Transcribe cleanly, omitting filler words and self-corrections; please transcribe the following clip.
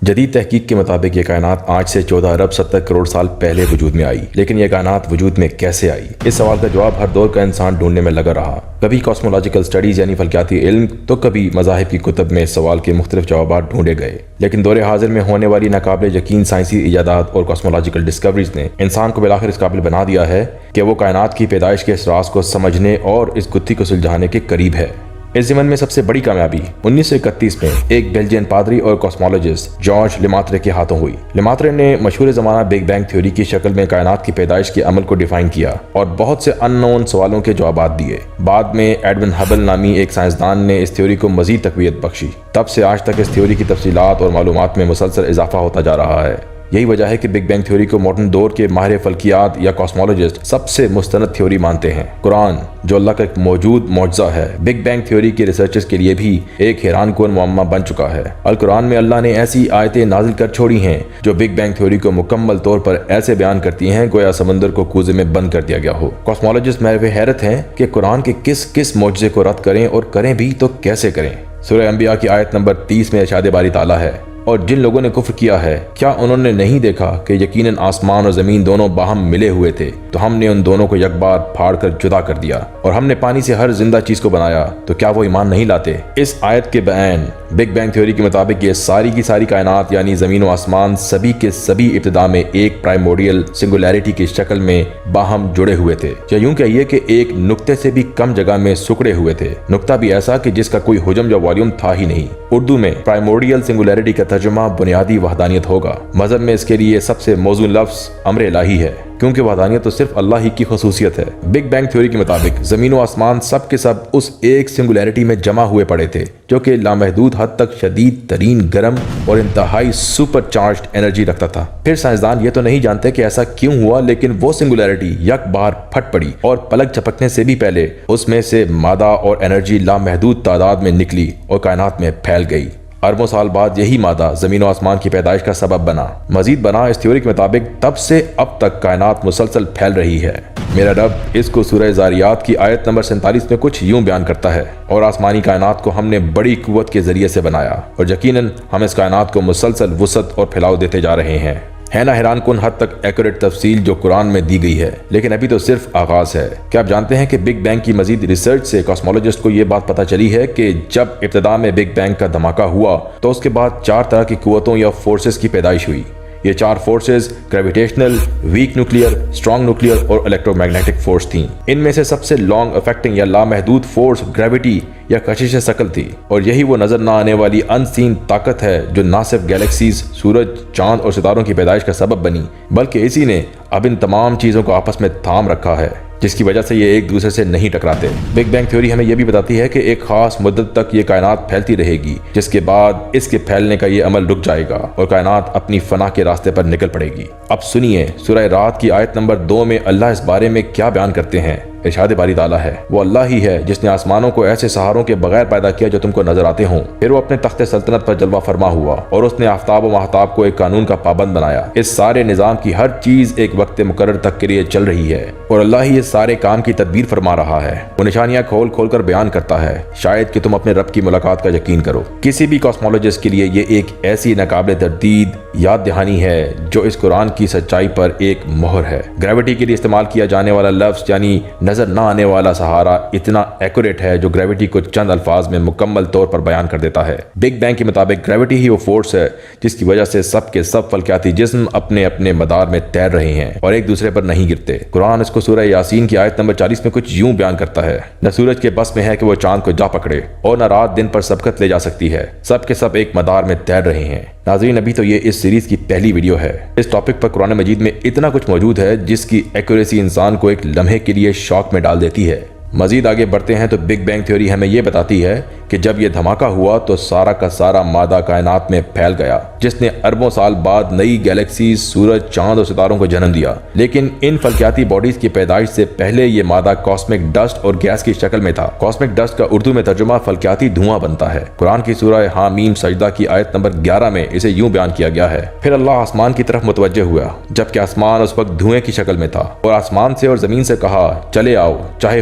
جدید تحقیق کے مطابق یہ کائنات آج سے 14 ارب 70 کروڑ سال پہلے وجود میں آئی، لیکن یہ کائنات وجود میں کیسے آئی؟ اس سوال کا جواب ہر دور کا انسان ڈھونڈنے میں لگا رہا، کبھی کاسمولوجیکل سٹڈیز یعنی فلکیاتی علم تو کبھی مذاہب کی کتب میں اس سوال کے مختلف جوابات ڈھونڈے گئے، لیکن دور حاضر میں ہونے والی ناقابل یقین سائنسی ایجادات اور کاسمولوجیکل ڈسکوریز نے انسان کو بالآخر اس قابل بنا دیا ہے کہ وہ کائنات کی پیدائش کے اس راز کو سمجھنے اور اس گتھی کو سلجھانے کے قریب ہے۔ اس زمن میں سب سے بڑی کامیابی 1931 میں ایک بیلجین پادری اور کاسمولوجسٹ جارج لیماترے کے ہاتھوں ہوئی۔ لیماترے نے مشہور زمانہ بگ بینگ تھیوری کی شکل میں کائنات کی پیدائش کے عمل کو ڈیفائن کیا اور بہت سے ان نون سوالوں کے جوابات دیے۔ بعد میں ایڈون ہبل نامی ایک سائنسدان نے اس تھیوری کو مزید تقویت بخشی۔ تب سے آج تک اس تھیوری کی تفصیلات اور معلومات میں مسلسل اضافہ ہوتا جا رہا ہے۔ یہی وجہ ہے کہ بگ بینگ تھیوری کو ماڈرن دور کے ماہر فلکیات یا کاسمولوجسٹ سب سے مستند تھیوری مانتے ہیں۔ قرآن جو اللہ کا ایک موجود معجزہ ہے، بگ بینگ تھیوری کے ریسرچرز کے لیے بھی ایک حیران کن معمہ بن چکا ہے۔ القرآن میں اللہ نے ایسی آیتیں نازل کر چھوڑی ہیں جو بگ بینگ تھیوری کو مکمل طور پر ایسے بیان کرتی ہیں گویا سمندر کو کوزے میں بند کر دیا گیا ہو۔ کاسمولوجسٹ محو حیرت ہیں کہ قرآن کے کس معجزے کو رد کریں اور کریں بھی تو کیسے کریں۔ سورہ انبیاء کی آیت نمبر 30 میں ارشاد باری تعالیٰ ہے، اور جن لوگوں نے کفر کیا ہے کیا انہوں نے نہیں دیکھا کہ یقیناً آسمان اور زمین دونوں باہم ملے ہوئے تھے، تو ہم نے ان دونوں کو یک بار پھاڑ کر جدا کر دیا، اور ہم نے پانی سے ہر زندہ چیز کو بنایا، تو کیا وہ ایمان نہیں لاتے؟ اس آیت کے بیان بگ بینگ تھیوری کے مطابق یہ ساری کی ساری کائنات یعنی زمین و آسمان سبھی کے سبھی ابتدا میں ایک پرائمورڈیل سنگولیرٹی کی شکل میں باہم جڑے ہوئے تھے، یا یوں کہیے کہ ایک نقطے سے بھی کم جگہ میں سکڑے ہوئے تھے، نقطہ بھی ایسا کہ جس کا کوئی حجم یا والیوم تھا ہی نہیں۔ اردو میں پرائمورڈیل سنگولیرٹی کا ترجمہ بنیادی وحدانیت ہوگا۔ مذہب میں اس کے لیے سب سے موزوں لفظ امر الہی ہے، کیونکہ وحدانیت تو صرف اللہ ہی کی خصوصیت ہے۔ بگ بینگ تھیوری کے مطابق زمین و آسمان سب کے سب اس ایک سنگولیرٹی میں جمع ہوئے پڑے تھے جو کہ لامحدود حد تک شدید ترین گرم اور انتہائی سپر چارجڈ انرجی رکھتا تھا۔ پھر سائنسدان یہ تو نہیں جانتے کہ ایسا کیوں ہوا، لیکن وہ سنگولیرٹی یک بار پھٹ پڑی اور پلک جھپکنے سے بھی پہلے اس میں سے مادہ اور انرجی لامحدود تعداد میں نکلی اور کائنات میں پھیل گئی۔ اربوں سال بعد یہی مادہ زمین و آسمان کی پیدائش کا سبب بنا۔ مزید بنا اس تھیوری کے مطابق تب سے اب تک کائنات مسلسل پھیل رہی ہے۔ میرا رب اس کو سورہ زاریات کی آیت نمبر 47 میں کچھ یوں بیان کرتا ہے، اور آسمانی کائنات کو ہم نے بڑی قوت کے ذریعے سے بنایا، اور یقیناً ہم اس کائنات کو مسلسل وسعت اور پھیلاؤ دیتے جا رہے ہیں۔ ہے نا حیران کن حد تک ایکوریٹ تفصیل جو قرآن میں دی گئی ہے، لیکن ابھی تو صرف آغاز ہے۔ کیا آپ جانتے ہیں کہ بگ بینگ کی مزید ریسرچ سے کاسمولوجسٹ کو یہ بات پتہ چلی ہے کہ جب ابتدا میں بگ بینگ کا دھماکہ ہوا تو اس کے بعد 4 طرح کی قوتوں یا فورسز کی پیدائش ہوئی۔ یہ 4 forces gravitational, weak nuclear, strong nuclear اور الیکٹرو میگنیٹک فورس تھیں۔ ان میں سے سب سے لانگ افیکٹنگ یا لامحدود فورس گریوٹی یا کشش ثقل تھی، اور یہی وہ نظر نہ آنے والی ان سین طاقت ہے جو نہ صرف گیلیکسیز، سورج، چاند اور ستاروں کی پیدائش کا سبب بنی، بلکہ اسی نے اب ان تمام چیزوں کو آپس میں تھام رکھا ہے، جس کی وجہ سے یہ ایک دوسرے سے نہیں ٹکراتے۔ بگ بینگ تھیوری ہمیں یہ بھی بتاتی ہے کہ ایک خاص مدت تک یہ کائنات پھیلتی رہے گی، جس کے بعد اس کے پھیلنے کا یہ عمل رک جائے گا اور کائنات اپنی فنا کے راستے پر نکل پڑے گی۔ اب سنیے سورہ رات کی آیت نمبر 2 میں اللہ اس بارے میں کیا بیان کرتے ہیں۔ ارشاد باری تعالیٰ ہے، وہ اللہ ہی ہے جس نے آسمانوں کو ایسے سہاروں کے بغیر پیدا کیا جو تم کو نظر آتے ہوں، پھر وہ اپنے تخت سلطنت پر جلوہ فرما ہوا، اور اس نے آفتاب و ماہتاب کو ایک قانون کا پابند بنایا۔ اس سارے نظام کی ہر چیز ایک وقت مقرر تک کے لیے چل رہی ہے، اور اللہ ہی اس سارے کام کی تدبیر فرما رہا ہے۔ وہ نشانیاں کھول کھول کر بیان کرتا ہے، شاید کہ تم اپنے رب کی ملاقات کا یقین کرو۔ کسی بھی کاسمولوجسٹ کے لیے یہ ایک ایسی ناقابل تردید یاد دہانی ہے جو اس قرآن کی سچائی پر ایک مہر ہے۔ گریوٹی کے لیے استعمال کیا جانے والا لفظ یعنی نظر نہ آنے والا سہارا اتنا ایکوریٹ ہے جو گریوٹی کو چند الفاظ میں مکمل طور پر بیان کر دیتا ہے۔ بگ بینگ کے مطابق گریوٹی ہی وہ فورس ہے جس کی وجہ سے سب کے سب فلکیاتی جسم اپنے اپنے مدار میں تیر رہے ہیں اور ایک دوسرے پر نہیں گرتے۔ قرآن اس کو سورہ یاسین کی آیت نمبر 40 میں کچھ یوں بیان کرتا ہے، نہ سورج کے بس میں ہے کہ وہ چاند کو جا پکڑے، اور نہ رات دن پر سبقت لے جا سکتی ہے، سب کے سب ایک مدار میں تیر رہے ہیں۔ ناظرین، ابھی تو یہ اس سیریز کی پہلی ویڈیو ہے۔ اس ٹاپک پر قرآن مجید میں اتنا کچھ موجود ہے جس کی ایکوریسی انسان کو ایک لمحے کے لیے شاک میں ڈال دیتی ہے۔ مزید آگے بڑھتے ہیں تو بگ بینگ تھیوری ہمیں یہ بتاتی ہے کہ جب یہ دھماکہ ہوا تو سارا کا سارا مادہ کائنات میں پھیل گیا، جس نے اربوں سال بعد نئی گیلیکسیز، سورج، چاند اور ستاروں کو جنم دیا۔ لیکن ان فلکیاتی باڈیز کی پیدائش سے پہلے یہ مادہ کاسمک ڈسٹ اور گیس کی شکل میں تھا۔ کاسمک ڈسٹ کا اردو میں ترجمہ فلکیاتی دھواں بنتا ہے۔ قرآن کی سورہ حامیم سجدہ کی آیت نمبر 11 میں اسے یوں بیان کیا گیا ہے، پھر اللہ آسمان کی طرف متوجہ ہوا جبکہ آسمان اس وقت دھوئیں کی شکل میں تھا، اور آسمان سے اور زمین سے کہا، چلے آؤ، چاہے